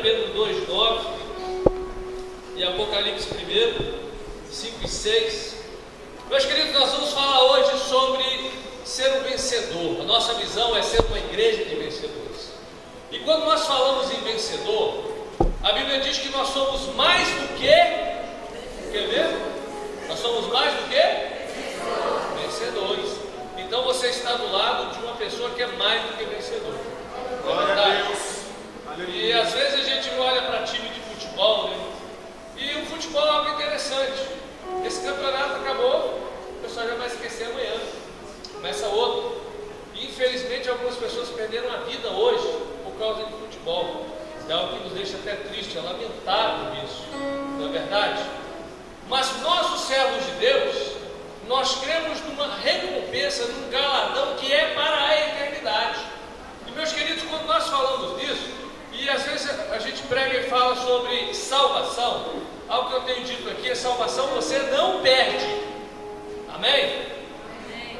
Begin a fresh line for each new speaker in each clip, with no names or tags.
Pedro 2, 9 e Apocalipse 1, 5 e 6. Meus queridos, nós vamos falar hoje sobre ser um vencedor. A nossa visão é ser uma igreja de vencedores. E quando nós falamos em vencedor, a Bíblia diz que nós somos mais do que... Quer ver? Nós somos mais do que? Vencedores. Então você está do lado de uma pessoa que é mais do que vencedor.
Glória a Deus. Aleluia.
E às vezes a gente olha para time de futebol, né? E o futebol é algo interessante. Esse campeonato acabou, o pessoal já vai esquecer amanhã. Começa outro. E infelizmente algumas pessoas perderam a vida hoje por causa de futebol. É algo que nos deixa até triste, é lamentável isso, não é verdade? Mas nós, os servos de Deus, nós cremos numa recompensa, num galardão que é para a eternidade. E meus queridos, quando nós falamos disso, e às vezes a gente prega e fala sobre salvação, algo que eu tenho dito aqui é salvação, você não perde. Amém?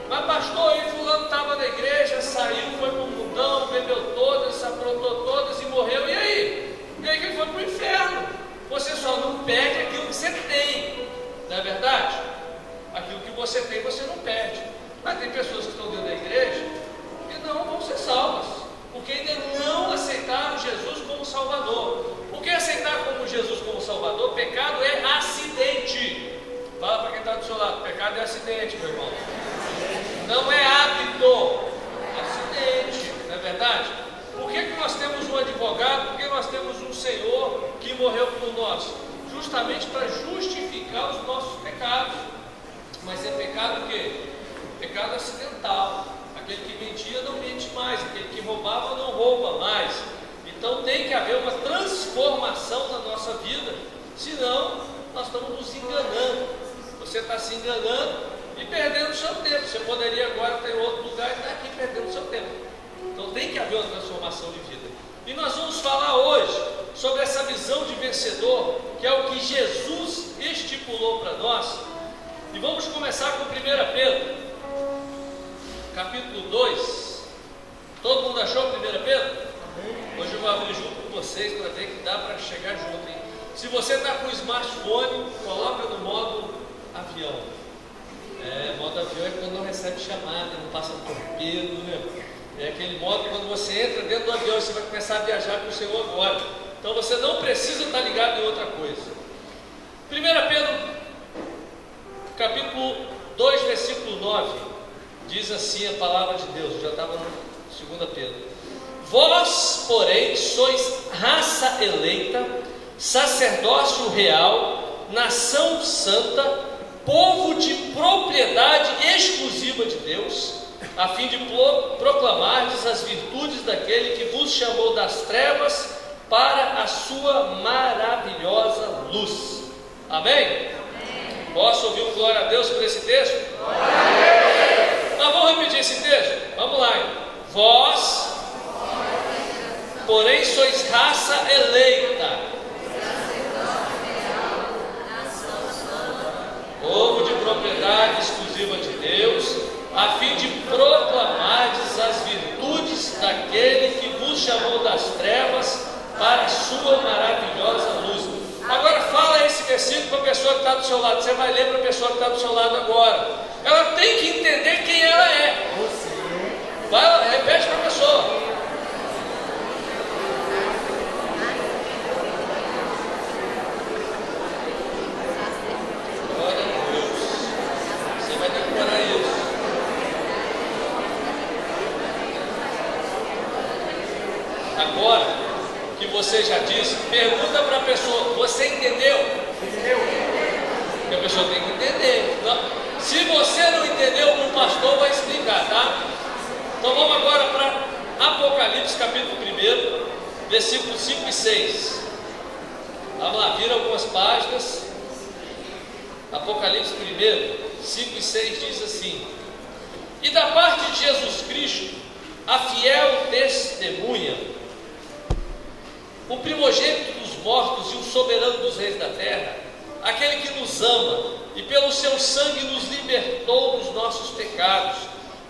Mas pastor, e fulano estava na igreja, saiu, foi para o mundão, bebeu todas, aprontou todas e morreu, e aí? E aí que ele foi para o inferno. Você só não perde aquilo que você tem, não é verdade? Aquilo que você tem, você não perde. Mas tem pessoas que estão dentro da igreja e não vão ser salvas, porque ainda não aceitaram Jesus como Salvador. Porque aceitar como Jesus como Salvador, pecado é acidente. Fala para quem está do seu lado, pecado é acidente, meu irmão. Não é hábito, é acidente, não é verdade? Por que nós temos um advogado? Por que nós temos um Senhor que morreu por nós? Justamente para justificar os nossos pecados. Mas é pecado o quê? Pecado acidental. Aquele que mentia não mente mais, aquele que roubava não rouba mais. Então tem que haver uma transformação na nossa vida, senão nós estamos nos enganando. Você está se enganando e perdendo o seu tempo. Você poderia agora estar em outro lugar e estar aqui perdendo o seu tempo. Então tem que haver uma transformação de vida. E nós vamos falar hoje sobre essa visão de vencedor, que é o que Jesus estipulou para nós. E vamos começar com 1 Pedro, capítulo 2. Todo mundo achou 1 Pedro? Hoje eu vou abrir junto com vocês para ver que dá para chegar junto, hein? Se você está com o smartphone, coloca no modo avião. Modo avião é quando não recebe chamada, não passa torpedo, né? É aquele modo quando você entra dentro do avião e você vai começar a viajar com o Senhor agora. Então você não precisa estar ligado em outra coisa. 1 Pedro, capítulo 2, versículo 9, diz assim a palavra de Deus. Eu já estava no 2 Pedro. Vós, porém, sois raça eleita, sacerdócio real, nação santa, povo de propriedade exclusiva de Deus, a fim de proclamardes as virtudes daquele que vos chamou das trevas para a sua maravilhosa luz. Amém? Amém. Posso ouvir um glória a Deus por esse texto? Glória a Deus. Nós vamos repetir esse texto? Vamos lá. Hein? Vós, porém, sois raça eleita, povo de propriedade exclusiva de Deus, a fim de proclamardes as virtudes daquele que vos chamou das trevas para a sua maravilhosa luz. Agora fala esse versículo para a pessoa que está do seu lado. Você vai ler para a pessoa que está do seu lado agora. Ela tem que entender quem ela é. Vai lá, repete para a pessoa. Agora que você já disse, pergunta para a pessoa: você entendeu? Porque a pessoa tem que entender. Não. Se você não entendeu, o pastor vai explicar, tá? Então vamos agora para Apocalipse, capítulo 1, versículos 5 e 6. Vamos lá, vira algumas páginas. Apocalipse 1, 5 e 6 diz assim: e da parte de Jesus Cristo, a fiel testemunha, o primogênito dos mortos e o soberano dos reis da terra, aquele que nos ama e pelo seu sangue nos libertou dos nossos pecados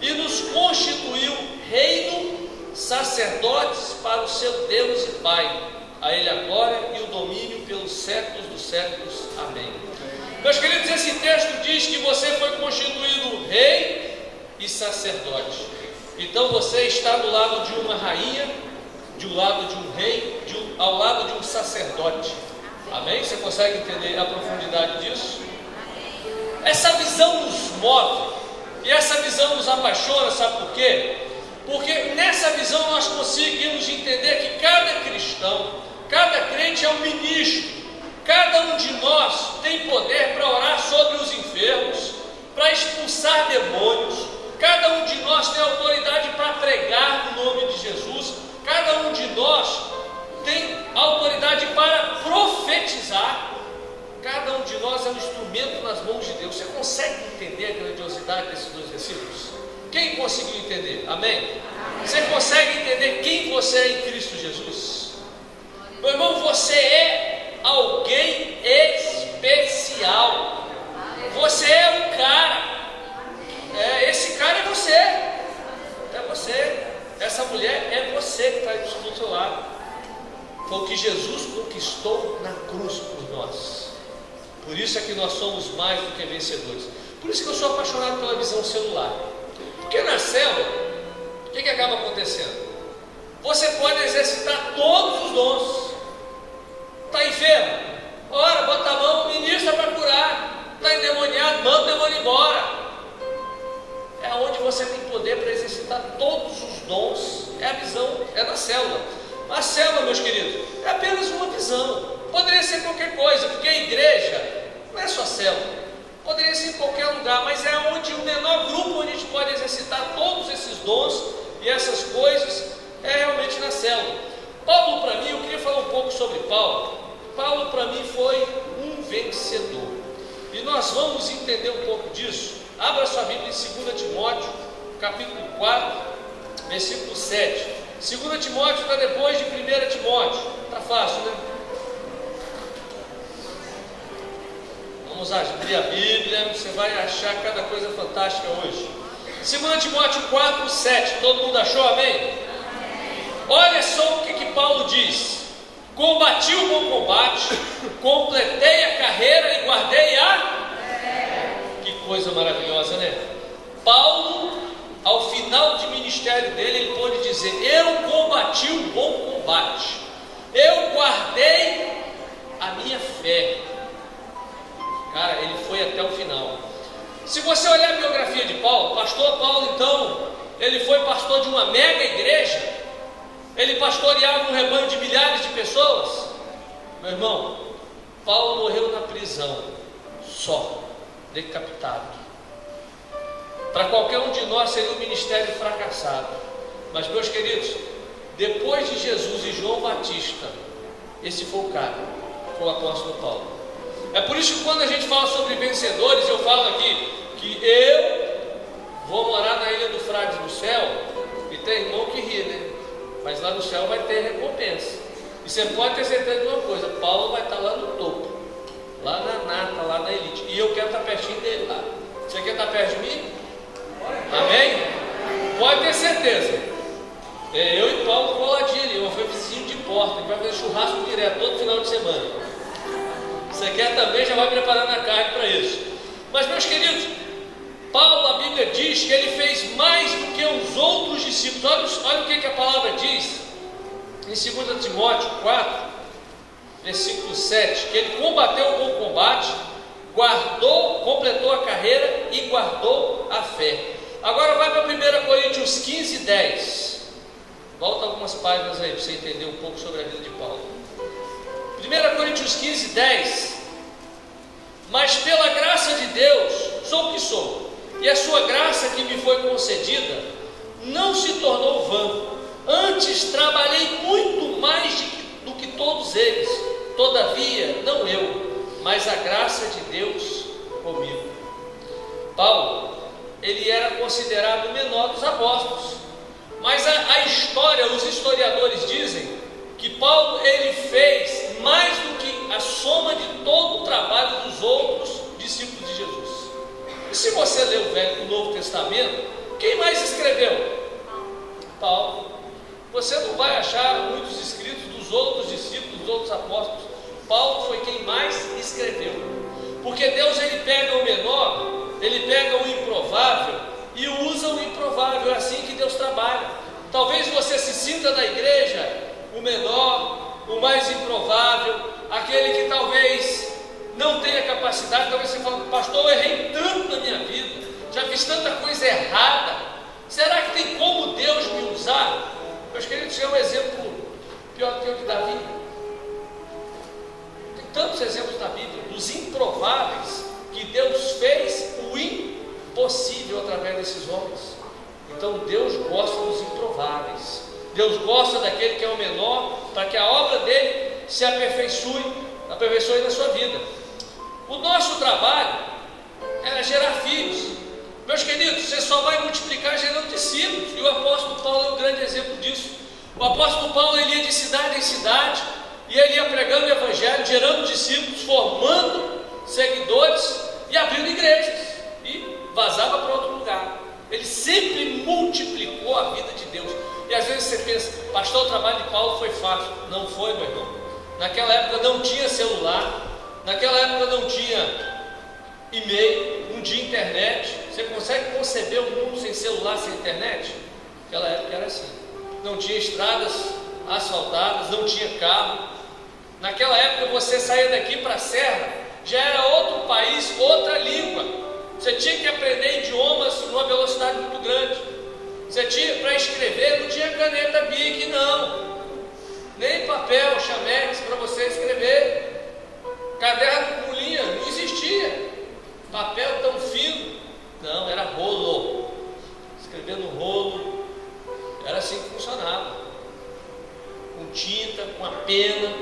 e nos constituiu reino, sacerdotes para o seu Deus e Pai. A Ele a glória e o domínio pelos séculos dos séculos. Amém. Meus queridos, esse texto diz que você foi constituído rei e sacerdote. Então você está do lado de uma rainha, do lado de um rei, ao lado de um sacerdote. Amém? Você consegue entender a profundidade disso? Essa visão nos move e essa visão nos apaixona, sabe por quê? Porque nessa visão nós conseguimos entender que cada cristão, cada crente é um ministro. Cada um de nós tem poder para orar sobre os enfermos, para expulsar demônios. Cada um de nós tem autoridade para pregar no nome de Jesus. Cada um de nós tem autoridade para profetizar. Cada um de nós é um instrumento nas mãos de Deus. Você consegue entender a grandiosidade desses dois versículos? Quem conseguiu entender? Amém? Você consegue entender quem você é em Cristo Jesus? Meu irmão, você é alguém especial. Você é um cara. Esse cara é você. É você. Essa mulher é você que está do seu lado. Foi o que Jesus conquistou na cruz por nós. Por isso é que nós somos mais do que vencedores. Por isso que eu sou apaixonado pela visão celular. Porque na célula, o que acaba acontecendo? Você pode exercitar todos os dons. Está enfermo? Ora, bota a mão, ministra para curar. Está endemoniado? Manda o demônio embora. É onde você tem poder para exercitar todos os dons. É a visão, é na célula. A célula, meus queridos, é apenas uma visão. Poderia ser qualquer coisa, porque a igreja não é só célula. Poderia ser em qualquer lugar, mas é onde o menor grupo onde a gente pode exercitar todos esses dons e essas coisas é realmente na célula. Paulo, para mim, eu queria falar um pouco sobre Paulo. Paulo, para mim, foi um vencedor. E nós vamos entender um pouco disso. Abra sua Bíblia em 2 Timóteo, capítulo 4, versículo 7. 2 Timóteo está depois de 1 Timóteo. Está fácil, né? Vamos abrir a Bíblia, você vai achar cada coisa fantástica hoje. 2 Timóteo 4, 7. Todo mundo achou? Amém? Olha só o que Paulo diz. Combati o bom combate, completei a carreira e guardei a... Que coisa maravilhosa, né? Paulo, ao final do ministério dele, ele pôde dizer: eu combati o bom combate, eu guardei a minha fé. Cara, ele foi até o final. Se você olhar a biografia de Paulo, pastor Paulo, então, ele foi pastor de uma mega igreja. Ele pastoreava um rebanho de milhares de pessoas. Meu irmão, Paulo morreu na prisão, só, decapitado. Para qualquer um de nós seria um ministério fracassado. Mas, meus queridos, depois de Jesus e João Batista, esse foi o cara, foi o apóstolo Paulo. É por isso que quando a gente fala sobre vencedores, eu falo aqui que eu vou morar na Ilha do Frades do céu, e tem irmão que ri, né? Mas lá no céu vai ter recompensa. E você pode ter certeza de uma coisa: Paulo vai estar lá no topo, lá na nata, lá na elite. E eu quero estar pertinho dele lá. Você quer estar perto de mim? Amém? Pode ter certeza. Eu e Paulo coladinho ali, eu fui vizinho de porta. A gente vai fazer churrasco direto todo final de semana. Você quer também, já vai preparando a carne para isso. Mas, meus queridos, Paulo, a Bíblia diz que ele fez mais do que os outros discípulos. Olha o que a palavra diz em 2 Timóteo 4, versículo 7, que ele combateu o bom combate, guardou, completou a carreira e guardou a fé. Agora vai para 1 Coríntios 15, 10. Volta algumas páginas aí para você entender um pouco sobre a vida de Paulo. 1 Coríntios 15, 10. Mas pela graça de Deus sou o que sou, e a sua graça que me foi concedida não se tornou vã. Antes trabalhei muito mais do que todos eles. Todavia, não eu, mas a graça de Deus comigo. Paulo, ele era considerado o menor dos apóstolos. Mas a história, os historiadores dizem que Paulo, ele fez mais do que a soma de todo o trabalho dos outros discípulos de Jesus. E se você ler o Velho e o Novo Testamento, quem mais escreveu? Paulo. Você não vai achar muitos escritos dos outros discípulos dos outros apóstolos, Paulo foi quem mais escreveu. Porque Deus, ele pega o menor, ele pega o improvável e usa o improvável. É assim que Deus trabalha. Talvez você se sinta na igreja o menor, o mais improvável, aquele que talvez não tenha capacidade. Talvez você fale: pastor, eu errei tanto na minha vida, já fiz tanta coisa errada, será que tem como Deus me usar? Meus queridos, é um exemplo pior que o de Davi. Tem tantos exemplos na Bíblia dos improváveis, que Deus fez o impossível através desses homens. Então Deus gosta dos improváveis. Deus gosta daquele que é o menor, para que a obra dele se aperfeiçoe na sua vida. O nosso trabalho era gerar filhos. Meus queridos, você só vai multiplicar gerando discípulos, e o apóstolo Paulo é um grande exemplo disso. O apóstolo Paulo, ele ia de cidade em cidade, e ele ia pregando o evangelho, gerando discípulos, formando seguidores e abrindo igrejas, e vazava para outro lugar. Ele sempre multiplicou a vida de Deus. E às vezes você pensa: pastor, o trabalho de Paulo foi fácil. Não foi, meu irmão. Naquela época não tinha celular, naquela época não tinha e-mail, não tinha internet. Você consegue conceber o mundo sem celular, sem internet? Naquela época era assim. Não tinha estradas asfaltadas, não tinha carro. Naquela época você saía daqui para a serra, já era outro país, outra língua. Você tinha que aprender idiomas numa velocidade muito grande. Você tinha, para escrever, não tinha caneta Bic, não, nem papel Chamex para você escrever. Caderno com linha não existia. Papel tão fino, não, era rolo. Escrever no rolo, era assim que funcionava. Com tinta, com a pena,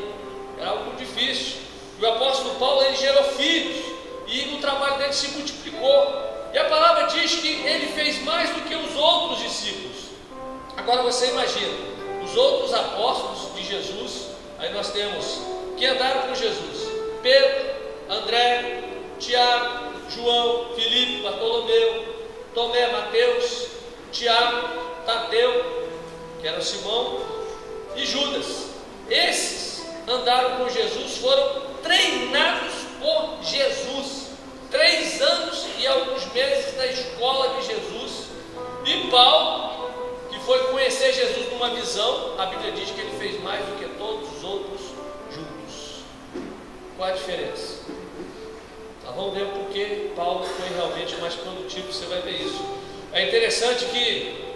era algo difícil. E o apóstolo Paulo, ele gerou filhos, e o trabalho dele se multiplicou. E a palavra diz que ele fez mais do que os outros discípulos. Agora você imagina, os outros apóstolos de Jesus, aí nós temos que andaram com Jesus: Pedro, André, Tiago, João, Filipe, Bartolomeu, Tomé, Mateus, Tiago, Tadeu, que era Simão, e Judas. Esses andaram com Jesus, foram treinados por Jesus. 3 anos e alguns meses na escola de Jesus. E Paulo, que foi conhecer Jesus numa visão, a Bíblia diz que ele fez mais do que todos os outros juntos. Qual a diferença? Nós vamos ver porque Paulo foi realmente mais produtivo, você vai ver isso. É interessante que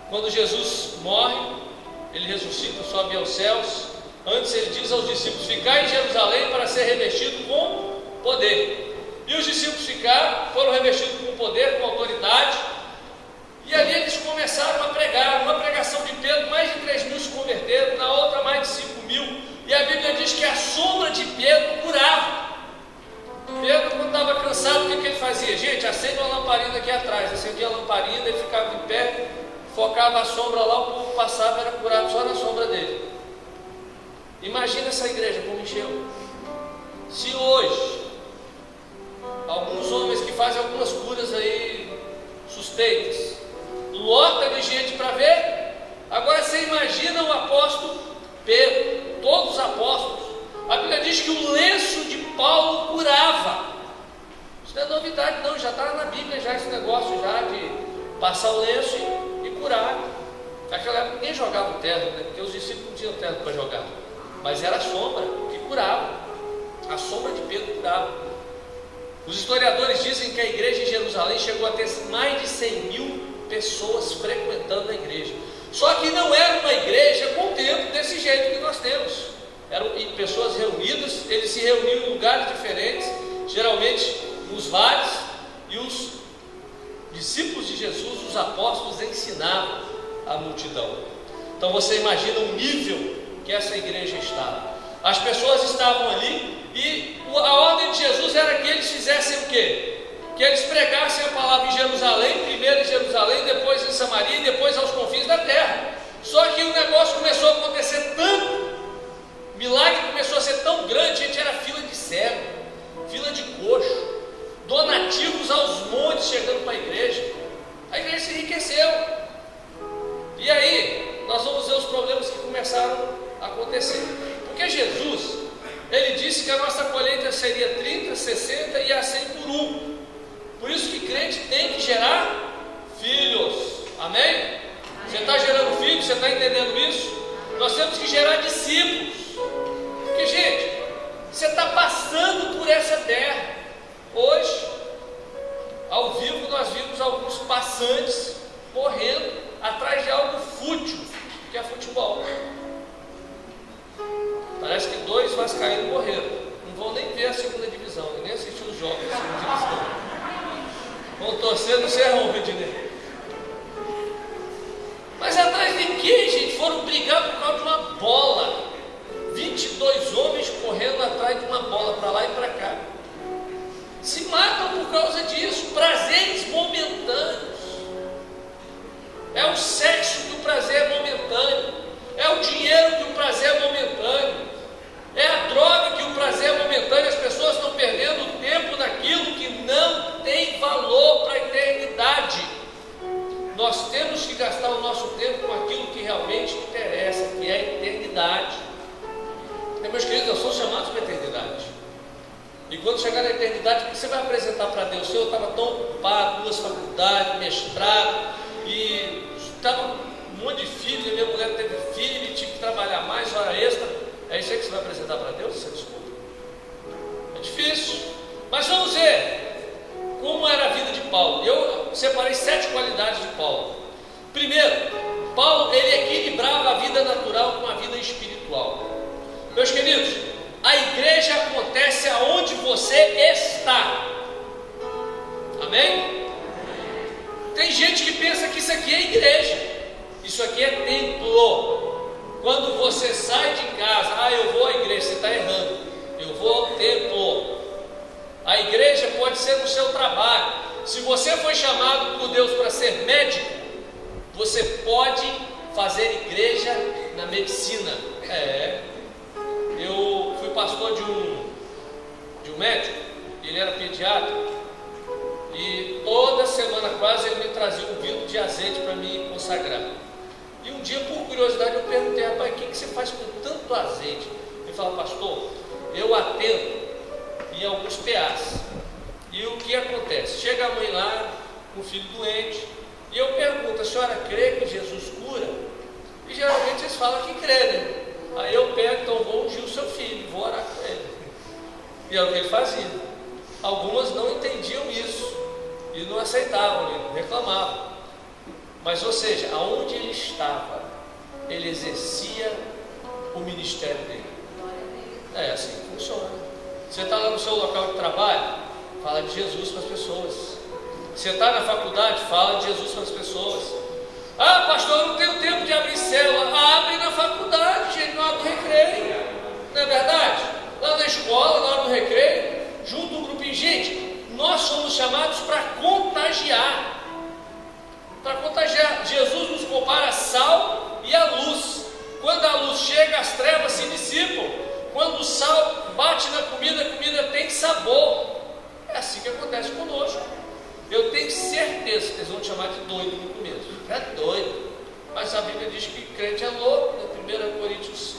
quando Jesus morre, ele ressuscita, sobe aos céus. Antes ele diz aos discípulos: ficai em Jerusalém para ser revestido com poder. E os discípulos ficaram, foram revestidos com poder, com autoridade, e ali eles começaram a pregar. Uma pregação de Pedro, mais de 3.000 se converteram, na outra mais de 5.000, e a Bíblia diz que a sombra de Pedro curava. Pedro, quando estava cansado, o que ele fazia? Gente, acende uma lamparina aqui atrás. Acendia a lamparina, ele ficava de pé, focava a sombra lá, o povo passava, era curado só na sombra dele. Imagina essa igreja como encheu. Se hoje alguns homens que fazem algumas curas aí suspeitas lota de gente para ver, agora você imagina o apóstolo Pedro, todos os apóstolos. A Bíblia diz que o lenço de Paulo curava. Isso não é novidade não, já está na Bíblia já esse negócio já de passar o lenço e curar. Naquela época ninguém jogava o terno, né? Porque os discípulos não tinham terno para jogar, mas era a sombra que curava. A sombra de Pedro curava. Os historiadores dizem que a igreja em Jerusalém chegou a ter mais de 100.000 pessoas frequentando a igreja. Só que não era uma igreja com tempo desse jeito que nós temos. Eram pessoas reunidas, eles se reuniam em lugares diferentes, geralmente nos vales, e os discípulos de Jesus, os apóstolos, ensinavam a multidão. Então você imagina o nível que essa igreja estava. As pessoas estavam ali, e a ordem de Jesus era que eles fizessem o quê? Que eles pregassem a palavra em Jerusalém, primeiro em Jerusalém, depois em Samaria e depois aos confins da terra. Só que o negócio começou a acontecer tanto, o milagre começou a ser tão grande, gente, era fila de cego, fila de coxo, donativos aos montes chegando para a igreja se enriqueceu. E aí, nós vamos ver os problemas que começaram a acontecer. Porque Jesus, ele disse que a nossa colheita seria 30, 60 e a 100 por um. Por isso que crente tem que gerar filhos. Amém? Você está gerando filhos, você está entendendo isso? Nós temos que gerar discípulos. Porque, gente, você está passando por essa terra. Hoje, ao vivo, nós vimos alguns passantes correndo atrás de algo fútil, que é futebol. Parece que 2 vascaínos morreram. Não vão nem ver a segunda divisão, nem assistir os jogos da segunda divisão. Vão torcer no Serrão, Redinei. Mas atrás de quem, gente? Foram brigar por causa de uma bola. 22 homens correndo atrás de uma bola, para lá e para cá. Se matam por causa disso. Prazeres momentâneos. É o sexo que o prazer é momentâneo. É o dinheiro que o prazer é momentâneo. É a droga que o prazer é momentâneo. As pessoas estão perdendo tempo naquilo que não tem valor para a eternidade. Nós temos que gastar o nosso tempo com aquilo que realmente interessa, que é a eternidade. E, meus queridos, nós somos chamados para a eternidade. E quando chegar na eternidade, o que você vai apresentar para Deus? Eu estava tão ocupado, 2 faculdades, mestrado, e estava um monte de filhos, a minha mulher teve filho e tive que trabalhar mais, hora extra. É isso aí que você vai apresentar para Deus? Você desculpa. É difícil. Mas vamos ver como era a vida de Paulo. Eu separei 7 qualidades de Paulo. Primeiro, Paulo, ele equilibrava a vida natural com a vida espiritual. Meus queridos, a igreja acontece aonde você está. Amém? Tem gente que pensa que isso aqui é igreja. Isso aqui é templo. Quando você sai de casa, eu vou à igreja, você está errando. Eu vou ao templo. A igreja pode ser no seu trabalho. Se você foi chamado por Deus para ser médico, você pode fazer igreja na medicina. Eu fui pastor de um médico, ele era pediatra, e toda semana quase ele me trazia um vidro de azeite para me consagrar. E um dia, por curiosidade, eu perguntei: rapaz, o que você faz com tanto azeite? Ele falou: pastor, eu atendo em alguns PAs. E o que acontece? Chega a mãe lá, com o filho doente, e eu pergunto: a senhora crê que Jesus cura? E geralmente eles falam que crê, né? Aí eu pego: então vou ungir o seu filho, vou orar com ele. E é o que ele fazia. Algumas não entendiam isso, e não aceitavam, reclamavam. Mas, ou seja, aonde ele estava, ele exercia o ministério dele. É assim que funciona. Você está lá no seu local de trabalho, fala de Jesus para as pessoas. Você está na faculdade, fala de Jesus para as pessoas. Pastor, eu não tenho tempo de abrir célula. Abre na faculdade, gente, na hora do recreio. Não é verdade? Lá na escola, na hora do recreio, junto um grupinho. Gente, nós somos chamados para contagiar. Para contagiar. Jesus nos compara a sal e a luz. Quando a luz chega, as trevas se dissipam. Quando o sal bate na comida, a comida tem sabor. É assim que acontece conosco. Eu tenho certeza que eles vão te chamar de doido no começo. É doido. Mas a Bíblia diz que crente é louco. Né? 1 Coríntios,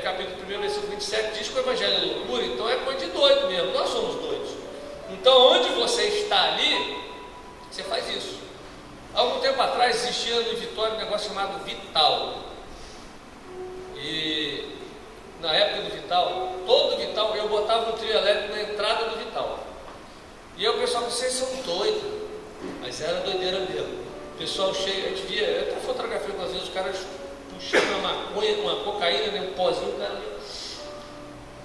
capítulo 1, versículo 27, diz que o evangelho é loucura. Então é coisa de doido mesmo. Nós somos doidos. Então onde você está ali, você faz isso. Algum tempo atrás existia no Vitória um negócio chamado Vital. E na época do Vital, todo Vital, eu botava um trio elétrico na entrada do Vital. E aí o pessoal: vocês são doidos. Mas era doideira mesmo. O pessoal cheio, a gente via, eu até fotografei algumas vezes, os caras puxando uma maconha, uma cocaína, né, um pozinho, o cara ali.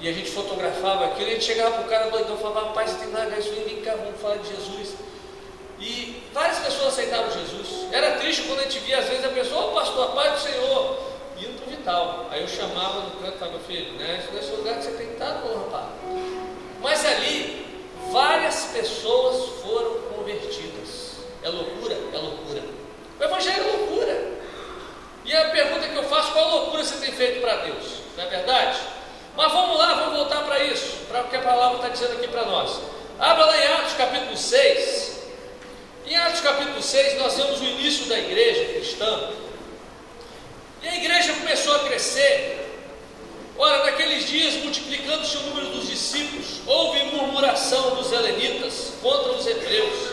E a gente fotografava aquilo, e a gente chegava para o cara doidão e falava: rapaz, você tem que largar isso, vem cá, vamos falar de Jesus. E várias pessoas aceitavam Jesus. Era triste quando a gente via, às vezes, a pessoa: ô pastor, a paz do Senhor, indo para o Vital. Aí eu chamava no canto e falava: meu filho, né, esse é o lugar que você tem que estar, não, rapaz. Mas ali, várias pessoas foram convertidas. É loucura? É loucura. O evangelho é loucura. E a pergunta que eu faço: qual loucura você tem feito para Deus? Não é verdade? Mas vamos lá, vamos voltar para isso, para o que a palavra está dizendo aqui para nós. Abra lá em Atos capítulo 6. Em Atos capítulo 6 nós vemos o início da igreja cristã. E a igreja começou a crescer. murmuração dos helenitas contra os hebreus,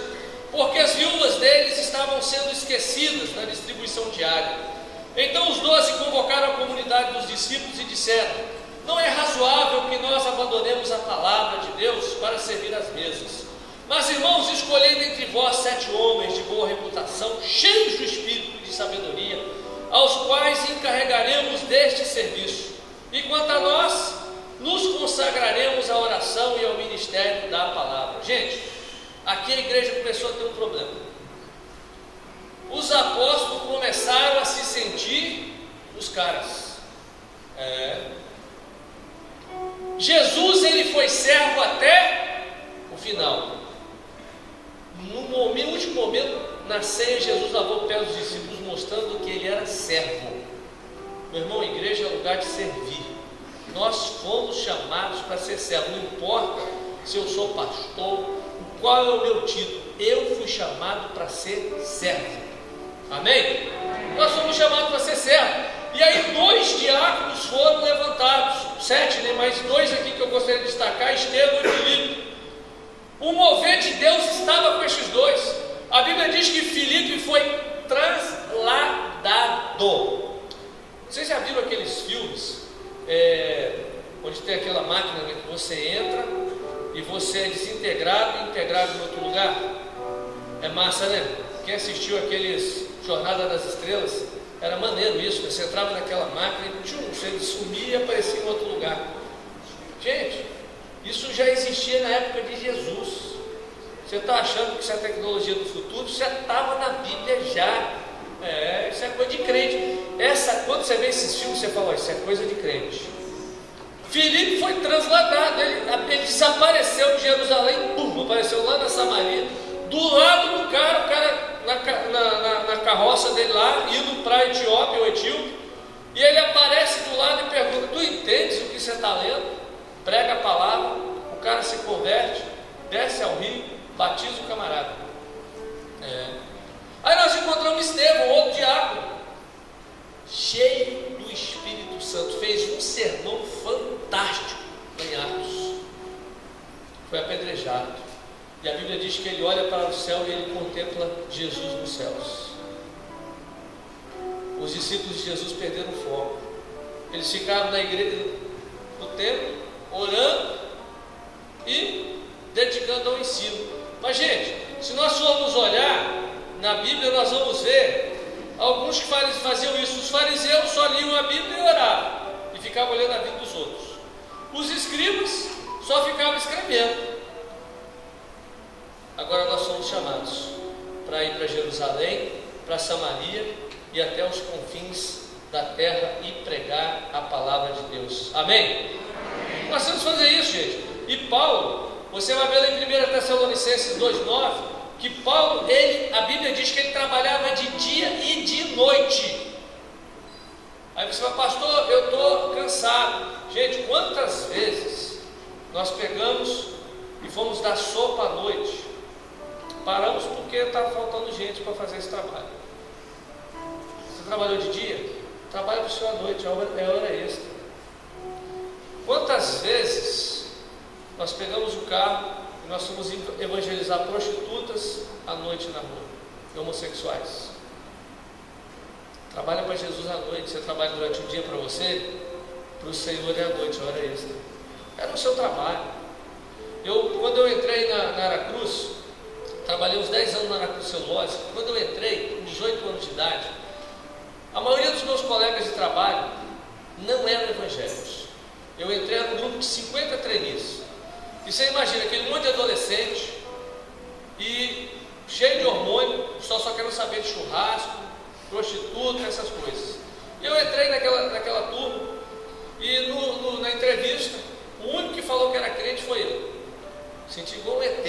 porque as viúvas deles estavam sendo esquecidas na distribuição diária. Então os 12 convocaram a comunidade dos discípulos e disseram: não é razoável que nós abandonemos a palavra de Deus para servir às mesas. Mas, irmãos, escolhei dentre vós 7 homens de boa reputação, cheios do espírito e de sabedoria, aos quais encarregaremos deste serviço. E quanto a nós, nos consagraremos à oração e ao ministério da palavra. Gente, aqui a igreja começou a ter um problema. Os apóstolos começaram a se sentir os caras. Jesus, ele foi servo até o final. No último momento, na ceia, Jesus lavou o pé dos discípulos, mostrando que ele era servo. Meu irmão, a igreja é lugar de servir. Nós fomos chamados para ser servo. Não importa se eu sou pastor, qual é o meu título, eu fui chamado para ser servo. Amém? Nós fomos chamados para ser servo. E aí 2 diáconos foram levantados, 7, né? Mais 2 aqui que eu gostaria de destacar: Estevão e Filipe. O mover de Deus estava com estes 2. A Bíblia diz que Filipe foi trasladado. Vocês já viram aqueles filmes onde tem aquela máquina, né, que você entra e você é desintegrado e integrado em outro lugar? É massa, né? Quem assistiu aqueles Jornada das Estrelas, era maneiro isso, né? Você entrava naquela máquina e você sumia e aparecia em outro lugar. Gente, isso já existia na época de Jesus. Você está achando que isso é a tecnologia do futuro? Isso já estava na Bíblia já. Isso é coisa de crente. Quando você vê esses filmes, você fala: isso é coisa de crente. Filipe foi trasladado, ele desapareceu de Jerusalém, apareceu lá na Samaria, do lado do cara, o cara na carroça dele lá, indo para a Etiópia, o etíope, e ele aparece do lado e pergunta: tu entendes o que você está lendo? Prega a palavra, o cara se converte, desce ao rio, batiza o camarada. Aí nós encontramos Estevão, outro diácono, cheio do Espírito Santo, fez um sermão fantástico em Atos, foi apedrejado, e a Bíblia diz que ele olha para o céu e ele contempla Jesus nos céus. Os discípulos de Jesus perderam o foco, eles ficaram na igreja, no templo, orando e dedicando ao ensino. Mas, gente, se nós formos olhar na Bíblia, nós vamos ver alguns que faziam isso. Os fariseus só liam a Bíblia e oravam, e ficavam olhando a vida dos outros. Os escribas só ficavam escrevendo. Agora nós somos chamados para ir para Jerusalém, para Samaria e até os confins da terra e pregar a palavra de Deus. Amém? Nós temos que fazer isso, gente. E Paulo, você vai ver lá em 1 Tessalonicenses 2,9, que Paulo, a Bíblia diz que ele trabalhava de dia e de noite. Aí você vai: pastor, eu estou cansado. Gente, quantas vezes nós pegamos e fomos dar sopa à noite? Paramos porque estava faltando gente para fazer esse trabalho. Você trabalhou de dia? Trabalha para o senhor à noite, é hora extra. Quantas vezes nós pegamos o carro e nós fomos evangelizar prostitutas à noite na rua, homossexuais? Trabalha para Jesus à noite. Você trabalha durante o dia para você, para o Senhor é à noite, hora extra. É no seu trabalho. Quando eu entrei na Aracruz, trabalhei uns 10 anos na Aracruz Celulose. Quando eu entrei, com 18 anos de idade, a maioria dos meus colegas de trabalho não eram evangélicos. Eu entrei num grupo de 50 trainees. E você imagina, aquele monte de adolescente e cheio de hormônio, só querendo saber de churrasco, prostituta, essas coisas. E eu entrei naquela turma e na entrevista, o único que falou que era crente foi eu. Senti igual um ET.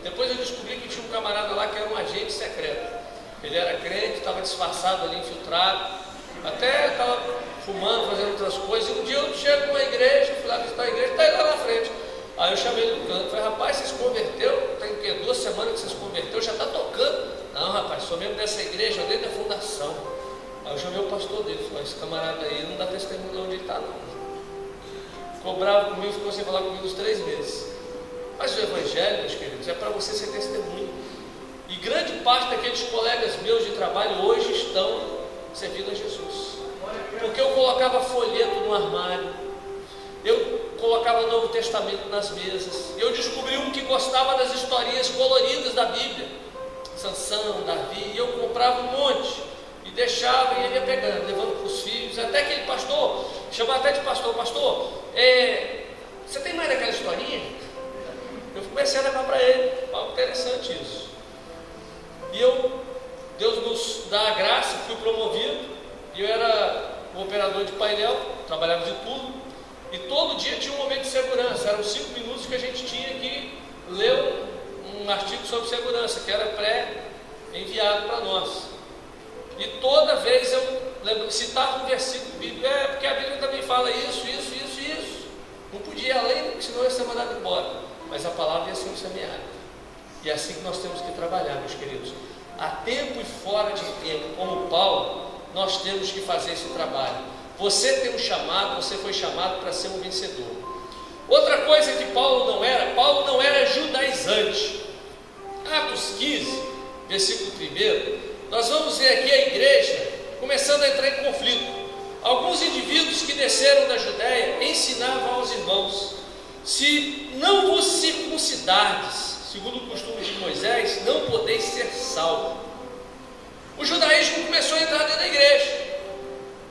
Depois eu descobri que tinha um camarada lá que era um agente secreto. Ele era crente, estava disfarçado ali, infiltrado, até estava fumando, fazendo outras coisas. E um dia eu chego numa igreja, fui lá visitar a igreja, está aí lá na frente. Aí eu chamei ele no canto, falei: rapaz, você se converteu? Tem o quê? 2 semanas que você se converteu, já está tocando? Não, rapaz, sou mesmo dessa igreja, desde a fundação. Aí eu chamei o pastor dele, falei: esse camarada aí não dá testemunho de onde ele está, não. Ficou bravo comigo, ficou sem falar comigo uns 3 meses. Mas o Evangelho, meus queridos, é para você ser testemunho. E grande parte daqueles colegas meus de trabalho hoje estão servindo a Jesus. Porque eu colocava folheto no armário, eu colocava o Novo Testamento nas mesas, eu descobri um que gostava das historinhas coloridas da Bíblia, Sansão, Davi, e eu comprava um monte, e deixava, e ele ia pegando, levando para os filhos, até aquele pastor, chamava até de pastor, você tem mais daquela historinha? Eu comecei a levar para ele, algo interessante isso. E Deus nos dá a graça, fui promovido, e eu era um operador de painel, trabalhava de tudo, e todo dia tinha um momento de segurança, eram 5 minutos que a gente tinha que ler um artigo sobre segurança, que era pré-enviado para nós. E toda vez eu citava um versículo bíblico, porque a Bíblia também fala isso. Não podia ir além, porque senão ia ser mandado embora, mas a palavra ia ser semeada. E é assim que nós temos que trabalhar, meus queridos. A tempo e fora de tempo, como Paulo, nós temos que fazer esse trabalho. Você tem um chamado, você foi chamado para ser um vencedor. Outra coisa que Paulo não era judaizante. Atos 15, versículo 1, nós vamos ver aqui a igreja começando a entrar em conflito. Alguns indivíduos que desceram da Judéia ensinavam aos irmãos: se não vos circuncidardes, segundo o costume de Moisés, não podeis ser salvos. O judaísmo começou a entrar dentro da igreja.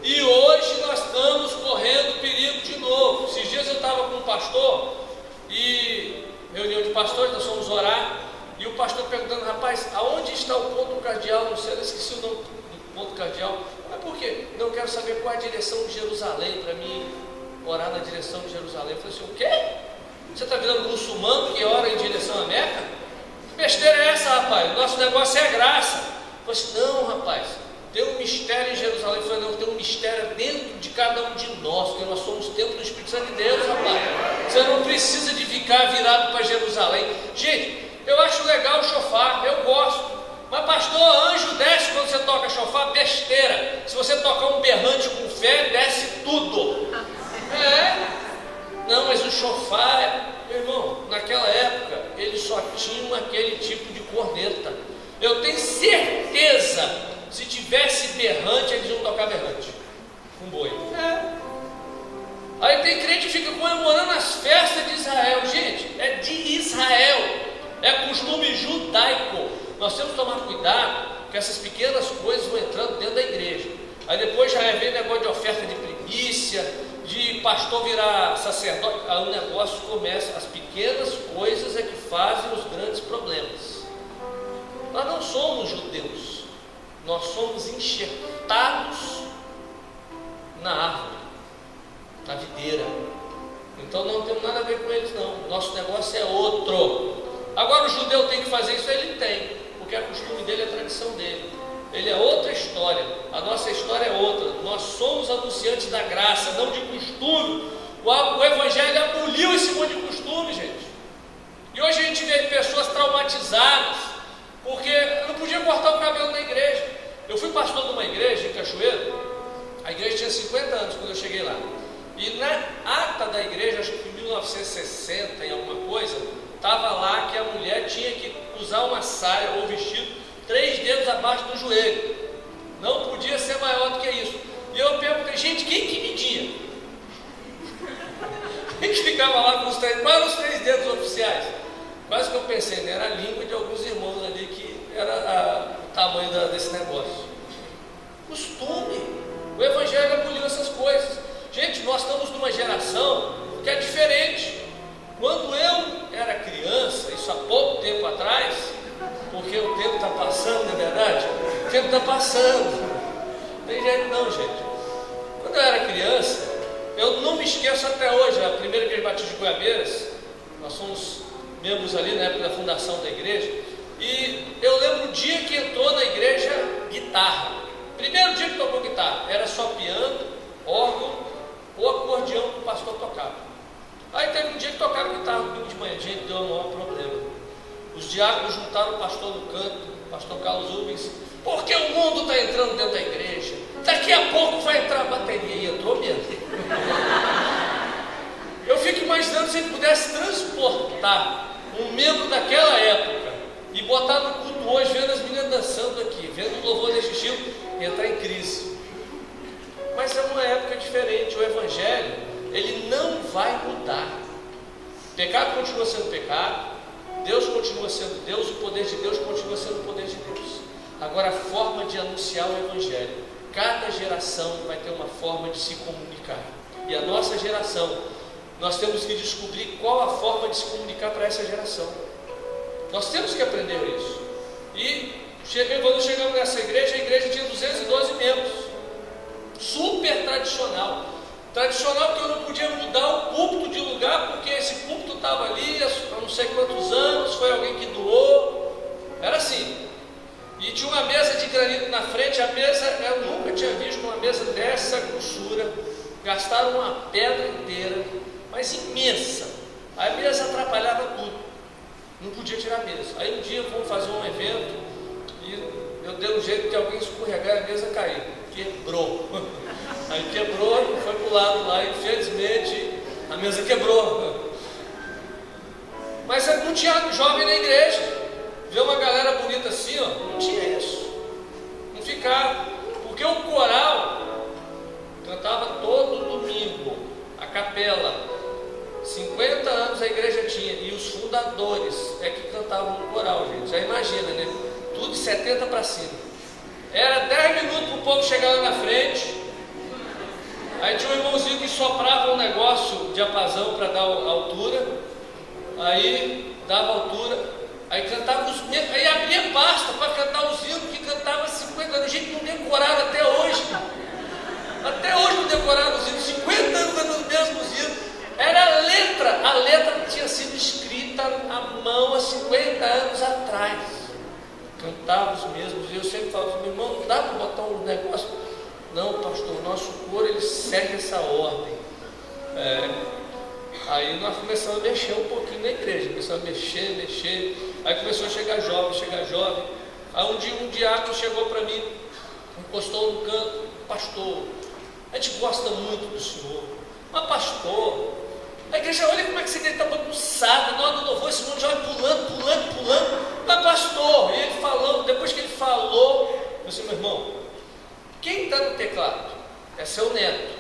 E hoje nós estamos correndo perigo de novo. Esses dias eu estava com um pastor, e reunião de pastores, nós fomos orar, e o pastor perguntando: rapaz, aonde está o ponto cardeal? Não sei, eu esqueci o nome do ponto cardeal. Mas por quê? Não quero saber qual é a direção de Jerusalém, para mim orar na direção de Jerusalém. Eu falei assim: o quê? Você está virando muçulmano que ora em direção a Meca? Que besteira é essa, rapaz? Nosso negócio é a graça. Eu falei assim: não, rapaz, tem um mistério em Jerusalém. Eu falei: não, tem um mistério dentro de cada um de nós, porque nós somos templo do Espírito Santo de Deus, rapaz. Você não precisa de ficar virado para Jerusalém. Gente, eu acho legal o chofar, eu gosto. Mas pastor, anjo desce quando você toca chofar? Besteira. Se você tocar um berrante com fé, desce tudo. Não, mas o chofar, meu irmão, naquela época, eles só tinham aquele tipo de corneta. Eu tenho certeza, se tivesse berrante, eles iam tocar berrante com boi. Aí tem crente que fica comemorando as festas de Israel. Gente, é de Israel, é costume judaico. Nós temos que tomar cuidado, que essas pequenas coisas vão entrando dentro da igreja. Aí depois já vem negócio de oferta de primícia, de pastor virar sacerdote. Aí o negócio começa, as pequenas coisas é que fazem os grandes problemas. Nós não somos judeus, nós somos enxertados na árvore, na videira. Então não temos nada a ver com eles não, nosso negócio é outro. Agora o judeu tem que fazer isso, ele tem, porque a costume dele, a tradição dele. Ele é outra história, a nossa história é outra. Nós somos anunciantes da graça, não de costume. O Evangelho aboliu esse monte de costume, gente. E hoje a gente vê pessoas traumatizadas, porque não podia cortar o cabelo na igreja. Eu fui pastor de uma igreja em Cachoeiro, a igreja tinha 50 anos quando eu cheguei lá. E na ata da igreja, acho que em 1960 e alguma coisa, estava lá que a mulher tinha que usar uma saia ou vestido 3 dedos abaixo do joelho, não podia ser maior do que isso. E eu perguntei: gente, quem que media? Quem que ficava lá com os 3? Quais eram os 3 dedos oficiais? Quase que eu pensei, né? Era a língua de alguns irmãos ali, que era o tamanho desse negócio. Costume. O Evangelho aboliu essas coisas. Gente, nós estamos numa geração que é diferente. Quando eu era criança, isso há pouco tempo atrás, porque o tempo está passando, não é verdade? O tempo está passando. Não tem jeito não, gente. Quando eu era criança, eu não me esqueço até hoje, a primeira igreja batista de Goiabeiras, nós somos membros ali na época da fundação da igreja, e eu lembro o dia que entrou na igreja guitarra. Primeiro dia que tocou guitarra, era só piano, órgão ou acordeão que o pastor tocava. Aí teve um dia que tocaram guitarra no domingo de manhã, gente, deu o maior problema. Os diáconos juntaram o pastor no canto, o pastor Carlos Rubens, porque o mundo está entrando dentro da igreja, daqui a pouco vai entrar a bateria, e entrou mesmo. Eu fico imaginando se ele pudesse transportar um membro daquela época e botar no culto hoje, vendo as meninas dançando aqui, vendo o louvor desse estilo, entrar em crise. Mas é uma época diferente. O Evangelho, ele não vai mudar. Pecado continua sendo pecado, Deus continua sendo Deus, o poder de Deus continua sendo o poder de Deus. Agora, a forma de anunciar o Evangelho, cada geração vai ter uma forma de se comunicar. E a nossa geração, nós temos que descobrir qual a forma de se comunicar para essa geração. Nós temos que aprender isso. E quando chegamos nessa igreja, a igreja tinha 212 membros. Super tradicional. Tradicional porque eu não podia mudar o púlpito de lugar, porque esse púlpito estava ali há não sei quantos anos, foi alguém que doou. Era assim. E tinha uma mesa de granito na frente. A mesa, eu nunca tinha visto uma mesa dessa grossura. Gastaram uma pedra inteira, mas imensa. A mesa atrapalhava tudo. Não podia tirar a mesa. Aí um dia fomos fazer um evento e eu dei um jeito de alguém escorregar e a mesa cair. Quebrou. Aí quebrou, foi para o lado lá, infelizmente a mesa quebrou. Mas não tinha jovem na igreja. Ver uma galera bonita assim, ó, não tinha isso. Não ficava. Porque o coral cantava todo domingo. A capela, 50 anos a igreja tinha. E os fundadores é que cantavam no coral, gente. Já imagina, né? Tudo de 70 para cima. Era 10 minutos para o povo chegar lá na frente. Aí tinha um irmãozinho que soprava um negócio de diapasão para dar altura. Aí dava altura. Aí cantava os mesmos. Aí abria pasta para cantar os hinos que cantava 50 anos. A gente não decorava até hoje. Até hoje não decoraram os hinos. 50 anos cantando os mesmos hinos. Era a letra. A letra tinha sido escrita à mão há 50 anos atrás. Cantava os mesmos. E eu sempre falo, meu irmão, não dá para botar um negócio. Não, pastor, nosso coro ele segue essa ordem. Aí nós começamos a mexer um pouquinho na igreja. Começamos a mexer. Aí começou a chegar jovem. Aí um diácono chegou para mim, encostou no canto. Pastor, a gente gosta muito do senhor. Mas pastor, a igreja, olha como é que essa igreja está bagunçada. Na hora do louvor, esse mundo já vai pulando. Mas pastor, e ele falando, depois que ele falou, eu disse, meu irmão, quem está no teclado? É seu neto.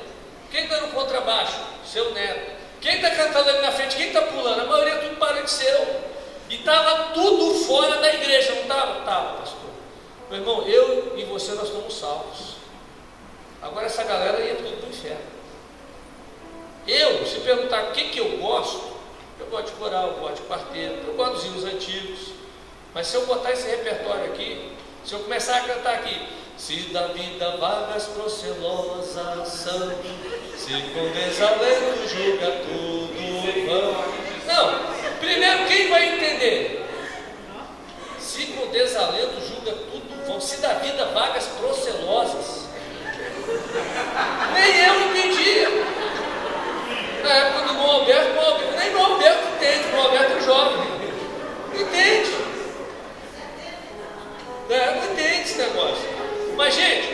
Quem está no contrabaixo? Seu neto. Quem está cantando ali na frente? Quem está pulando? A maioria tudo parente seu. E estava tudo fora da igreja, não estava? Estava, pastor. Meu irmão, eu e você, nós estamos salvos. Agora essa galera ia tudo para o inferno. Se perguntar o que eu gosto de coral, eu gosto de quarteto, eu gosto dos hinos antigos. Mas se eu botar esse repertório aqui, se eu começar a cantar aqui, se da vida vagas procelosas são, se com desalento julga tudo vão. Não, primeiro quem vai entender? Se com desalento julga tudo vão, se da vida vagas procelosas. Nem eu entendia. Na época do irmão Alberto, nem o irmão Alberto entende, o irmão Alberto é jovem. Entende? Não entende esse negócio. Mas, gente,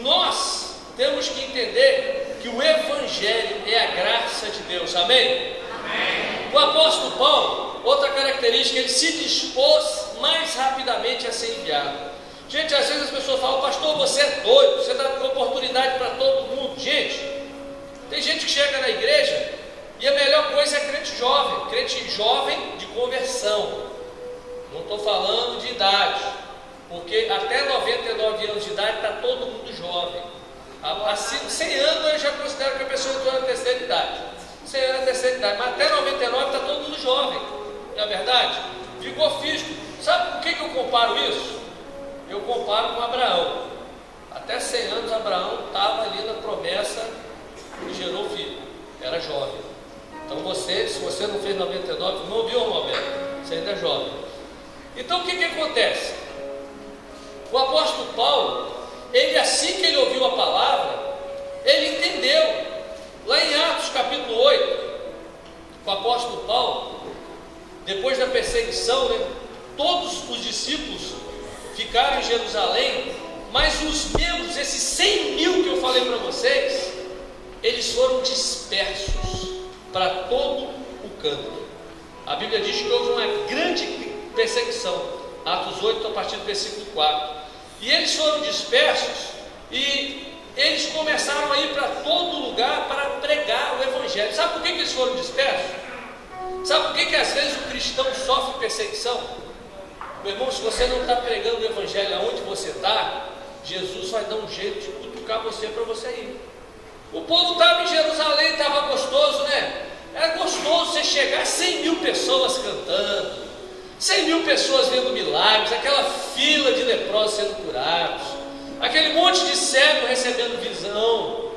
nós temos que entender que o Evangelho é a graça de Deus. Amém? Amém. O apóstolo Paulo, outra característica, ele se dispôs mais rapidamente a ser enviado. Gente, às vezes as pessoas falam, pastor, você é doido, você dá oportunidade para todo mundo. Gente, tem gente que chega na igreja e a melhor coisa é crente jovem de conversão. Não estou falando de idade, porque até 99 anos de idade está todo mundo jovem. Acima de 100 anos eu já considero que a pessoa entrou na terceira idade. 100 anos é terceira idade, mas até 99 está todo mundo jovem. Não é verdade? Ficou físico. Sabe por que eu comparo isso? Eu comparo com Abraão. Até 100 anos Abraão estava ali na promessa e gerou filho. Era jovem. Então se você não fez 99, não viu, Roberto? Você ainda é jovem. Então o que acontece? O apóstolo Paulo, ele assim que ele ouviu a palavra, ele entendeu. Lá em Atos capítulo 8, o apóstolo Paulo, depois da perseguição, todos os discípulos ficaram em Jerusalém, mas os membros, esses 100 mil que eu falei para vocês, eles foram dispersos para todo o canto. A Bíblia diz que houve uma grande perseguição. Atos 8, a partir do versículo 4. E eles foram dispersos e eles começaram a ir para todo lugar para pregar o Evangelho. Sabe por que eles foram dispersos? Sabe por que às vezes o cristão sofre perseguição? Meu irmão, se você não está pregando o Evangelho aonde você está, Jesus vai dar um jeito de cutucar você para você ir. O povo estava em Jerusalém, estava gostoso, né? Era gostoso você chegar, 100 mil pessoas cantando, 100 mil pessoas vendo milagres, aquela fila de leprosos sendo curados, aquele monte de cego recebendo visão,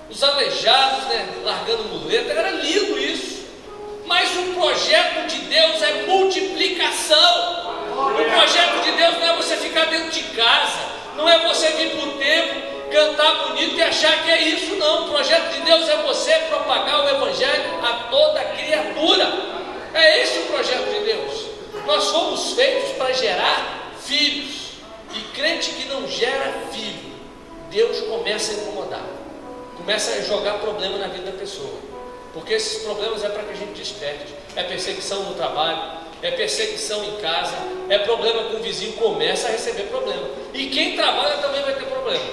os aleijados, né, largando muleta. Era lindo isso. Mas o projeto de Deus é multiplicação. O projeto de Deus não é você ficar dentro de casa, não é você vir para o templo, cantar bonito e achar que é isso, não. O projeto de Deus é você propagar o Evangelho a toda criatura. É esse o projeto de Deus. Nós fomos feitos para gerar filhos, e crente que não gera filho, Deus começa a incomodar, começa a jogar problema na vida da pessoa, porque esses problemas é para que a gente desperte. É perseguição no trabalho, é perseguição em casa, é problema com o vizinho, começa a receber problema. E quem trabalha também vai ter problema,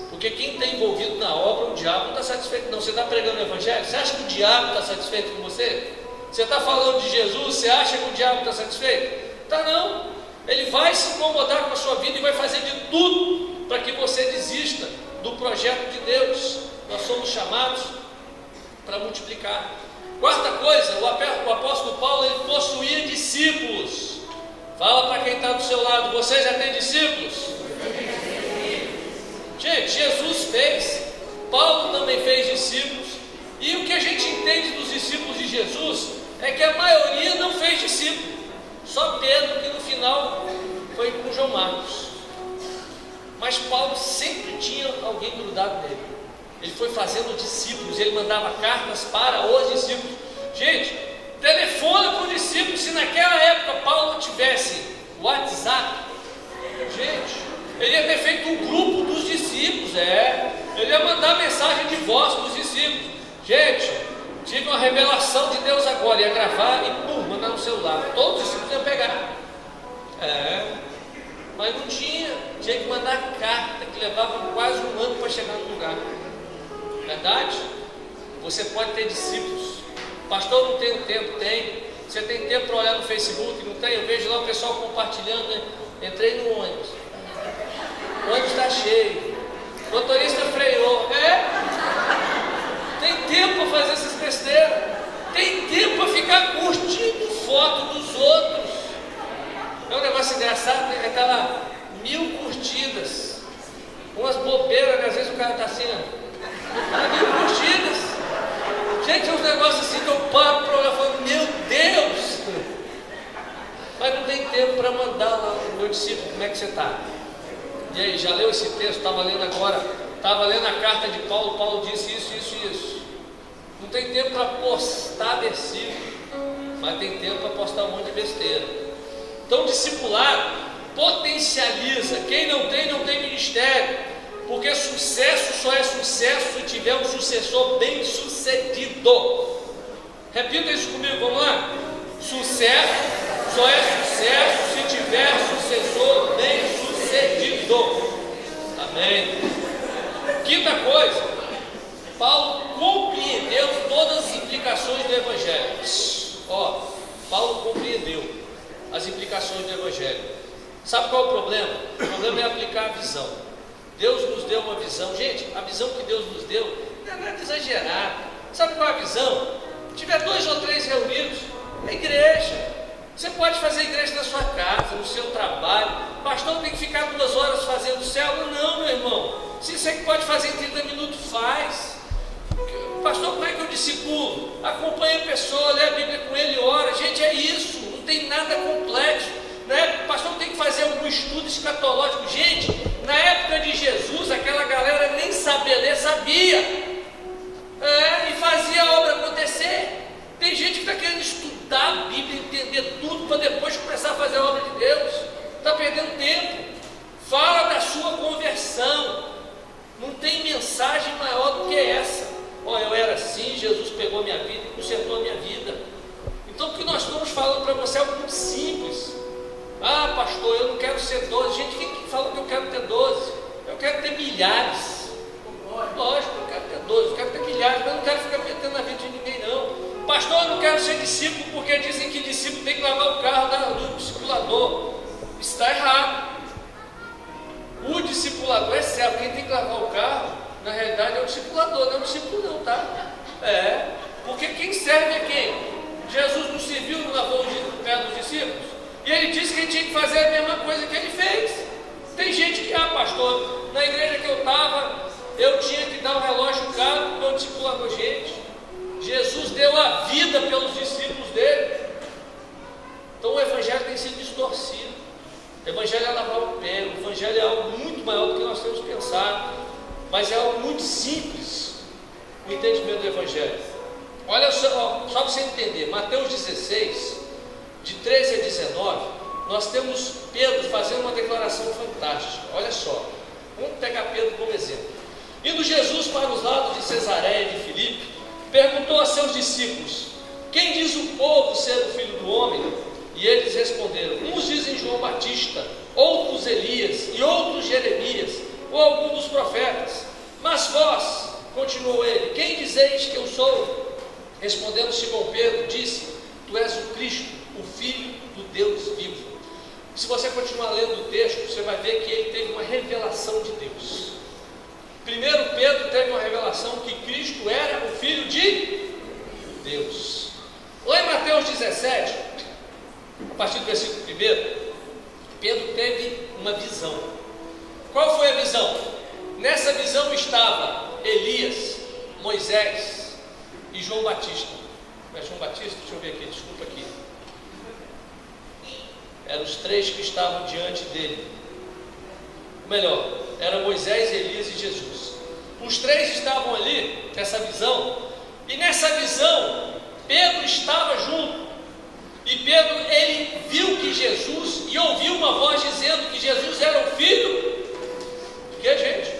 porque quem está envolvido na obra, o diabo não está satisfeito não. Você está pregando o Evangelho, você acha que o diabo está satisfeito com você? Você está falando de Jesus, você acha que o diabo está satisfeito? Está não. Ele vai se incomodar com a sua vida e vai fazer de tudo para que você desista do projeto de Deus. Nós somos chamados para multiplicar. Quarta coisa, o apóstolo Paulo, ele possuía discípulos. Fala para quem está do seu lado, você já tem discípulos? Gente, Jesus fez, Paulo também fez discípulos. E o que a gente entende dos discípulos de Jesus é que a maioria não fez discípulo. Só Pedro, que no final foi com João Marcos. Mas Paulo sempre tinha alguém grudado nele. Ele foi fazendo discípulos, ele mandava cartas para os discípulos. Gente, telefona para os discípulos. Se naquela época Paulo tivesse WhatsApp, gente, ele ia ter feito um grupo dos discípulos. Ele ia mandar mensagem de voz para os discípulos. Gente, tive uma revelação de Deus agora, ia gravar e pum, mandar no celular. Todos os discípulos iam pegar. Mas não tinha que mandar carta, que levava quase um ano para chegar no lugar. Verdade? Você pode ter discípulos. Pastor, não tenho tempo. Tem. Você tem tempo para olhar no Facebook? Não tem? Eu vejo lá o pessoal compartilhando, né? Entrei no ônibus. O ônibus está cheio. O motorista freou. Tem tempo para fazer essas besteiras. Tem tempo para ficar curtindo foto dos outros. É um negócio engraçado, né? Está lá 1000 curtidas. Umas bobeiras, às vezes o cara está assim, ó. 1000 curtidas. Gente, é uns negócios assim que eu paro para olhar e falo, meu Deus! Mas não tem tempo para mandar lá o meu discípulo, como é que você está? E aí, já leu esse texto? Estava lendo agora, estava lendo a carta de Paulo. Paulo disse isso. Não tem tempo para postar versículo, mas tem tempo para postar um monte de besteira. Então, discipulado potencializa. Quem não tem ministério, porque sucesso só é sucesso se tiver um sucessor bem sucedido. Repita isso comigo, vamos lá? Sucesso só é sucesso se tiver sucessor bem sucedido. Amém. Quinta coisa, Paulo compreendeu todas as implicações do Evangelho. Paulo compreendeu as implicações do Evangelho. Sabe qual é o problema? O problema é aplicar a visão. Deus nos deu uma visão. Gente, a visão que Deus nos deu não é nada exagerado. Sabe qual é a visão? Se tiver 2 ou 3 reunidos, é igreja. Você pode fazer igreja na sua casa, no seu trabalho. Pastor, tem que ficar 2 horas fazendo célula? Não, meu irmão. Se você pode fazer em 30 minutos, faz. Pastor, como é que eu discipulo? Acompanha a pessoa, lê a Bíblia com ele, ora. Gente, é isso. Não tem nada complexo, né? Pastor, tem que fazer algum estudo escatológico. Gente, na época de Jesus, aquela galera nem saber ler, sabia. E fazia a obra acontecer. Tem gente que está querendo estudar a Bíblia, entender tudo, para depois começar a fazer a obra de Deus. Está perdendo tempo. Fala da sua conversão. Não tem mensagem maior do que essa. Eu era assim, Jesus pegou minha vida e consertou a minha vida. Então o que nós Ah, pastor, eu não quero ser 12. Gente, quem que falou que eu quero ter 12? Eu quero ter milhares. Lógico, eu quero ter 12, eu quero ter milhares, mas eu não quero ficar metendo na vida de ninguém, não. Pastor, eu não quero ser discípulo, porque dizem que discípulo tem que lavar o carro do discipulador. Isso está errado. O discipulador é certo, quem tem que lavar o carro, na realidade é o discipulador, não é o discípulo não, tá? Porque quem serve é quem? Jesus não serviu, não lavou o pé dos discípulos? E ele disse que ele tinha que fazer a mesma coisa que ele fez. Tem gente que, pastor, na igreja que eu estava, eu tinha que dar um relógio caro para o meu discipulador. Gente, Jesus deu a vida pelos discípulos dele. Então o evangelho tem sido distorcido. O evangelho é lavar o pé, o evangelho é algo muito maior do que nós temos pensado, mas é algo muito simples, o entendimento do evangelho. Olha só para você entender, Mateus 16, de 13 a 19, nós temos Pedro fazendo uma declaração fantástica. Olha só, vamos pegar Pedro como exemplo. Indo Jesus para os lados de Cesareia e de Filipe, perguntou a seus discípulos: quem diz o povo ser o Filho do Homem? E eles responderam: uns dizem João Batista, outros Elias, e outros Jeremias, ou algum dos profetas. Mas vós, continuou ele, quem dizeis que eu sou? Respondendo Simão Pedro, disse: tu és o Cristo, o Filho do Deus vivo. Se você continuar lendo o texto, você vai ver que ele teve uma revelação de Deus. Primeiro Pedro teve uma revelação que Cristo era o Filho de Deus. Lá em Mateus 17, a partir do versículo 1, Pedro teve uma visão. Qual foi a visão? Nessa visão estava Elias, Moisés e João Batista. Não é João Batista? Deixa eu ver aqui, desculpa aqui. Eram os três que estavam diante dele. Melhor, eram Moisés, Elias e Jesus. Os três estavam ali, nessa visão, e nessa visão, Pedro estava junto. E Pedro, ele viu que Jesus, e ouviu uma voz dizendo que Jesus era o Filho de que, gente?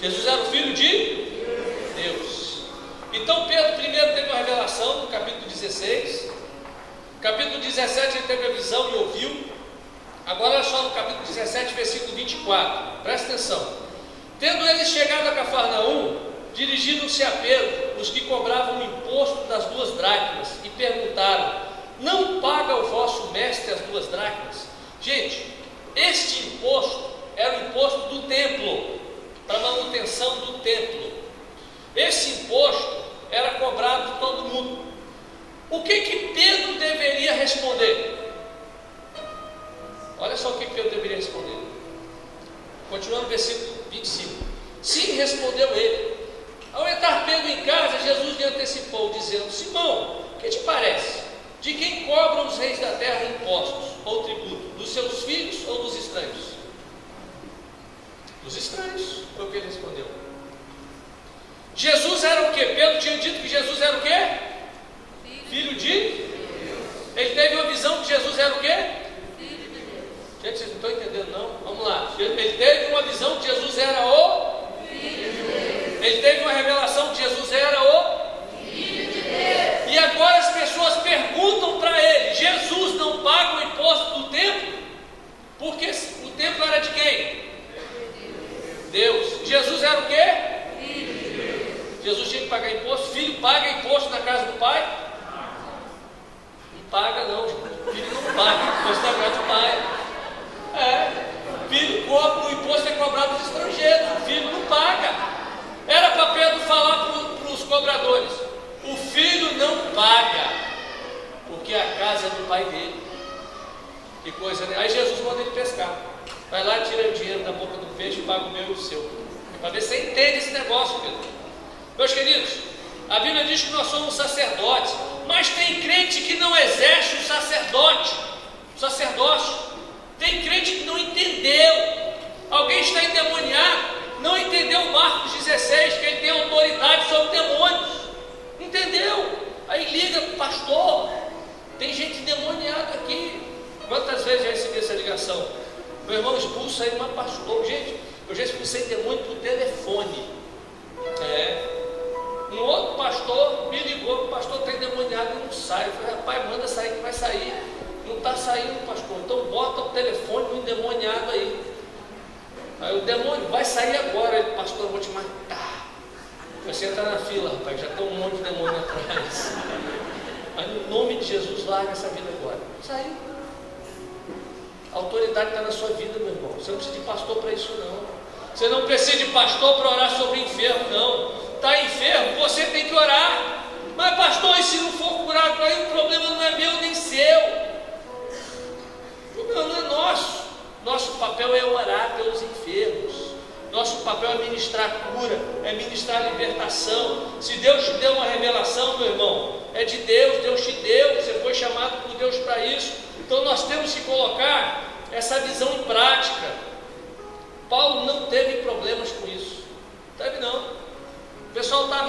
Jesus era o Filho de Deus. Então Pedro primeiro teve uma revelação no capítulo 16, capítulo 17 ele teve a visão e ouviu. Agora olha só no capítulo 17, versículo 24, presta atenção. Tendo eles chegado a Cafarnaum, dirigiram-se a Pedro os que cobravam o imposto das 2 dracmas e perguntaram: não paga o vosso mestre as 2 dracmas? Gente, este imposto era o imposto do templo, para manutenção do templo. Esse imposto era cobrado de todo mundo. O que Pedro deveria responder? Olha só o que Pedro deveria responder. Continuando no versículo 25. Sim, respondeu ele. Ao entrar Pedro em casa, Jesus lhe antecipou, dizendo: Simão, o que te parece? De quem cobram os reis da terra impostos ou tributo? Dos seus filhos ou dos estranhos? Dos estranhos, foi o que ele respondeu. Jesus era o quê? Pedro tinha dito que Jesus era o quê? Filho de Deus. Ele teve uma visão que Jesus era o quê? Filho de Deus. Gente, vocês não estão entendendo não? Vamos lá. Ele teve uma visão que Jesus era o Filho de Deus. Ele teve uma revelação que Jesus era o Filho de Deus. E agora as pessoas perguntam para ele: Jesus não paga o imposto do templo? Porque o templo era de quem? Deus. Jesus era o quê? Filho de Deus. Jesus tinha que pagar imposto. Filho paga imposto na casa do pai? Não paga não, gente. Filho não paga imposto na casa do pai. Filho cobra, o imposto é cobrado dos estrangeiros. O filho não paga. Era para Pedro falar para os cobradores: o filho não paga, porque a casa é do pai dele. Que coisa, né? Aí Jesus manda ele pescar. Vai lá, tira o dinheiro da boca do peixe, paga o meu e o seu. Para ver se você entende esse negócio, Pedro. Meus queridos, a Bíblia diz que nós somos sacerdotes, mas tem crente que não exerce o sacerdócio. Tem crente que não entendeu. Alguém está endemoniado, não entendeu Marcos 16, que ele tem autoridade sobre demônios. Entendeu? Aí liga para o pastor: tem gente endemoniada aqui. Quantas vezes já recebi essa ligação? Meu irmão expulsa aí, mas pastor, gente, eu já expulsei demônio por telefone. Um outro pastor me ligou: o pastor está endemoniado e não sai. Eu falei: rapaz, manda sair que vai sair. está saindo, pastor. Então bota o telefone do endemoniado aí. Aí o demônio vai sair agora. Ele, pastor, eu vou te matar. Você entra na fila, rapaz, já tem um monte de demônio atrás. Mas no nome de Jesus, larga essa vida agora. Saiu. A autoridade está na sua vida, meu irmão. Você não precisa de pastor para isso, não. Você não precisa de pastor para orar sobre enfermo, não. Está enfermo, você tem que orar. Mas pastor, e se não for curado, aí o problema não é meu nem seu. O problema não é nosso. Nosso papel é orar pelos enfermos. Nosso papel é ministrar cura, é ministrar libertação. Se Deus te deu uma revelação, meu irmão, é de Deus, Deus te deu, você foi chamado por Deus para isso. Então nós temos que colocar essa visão em prática. Paulo não teve problemas com isso. Teve não. O pessoal está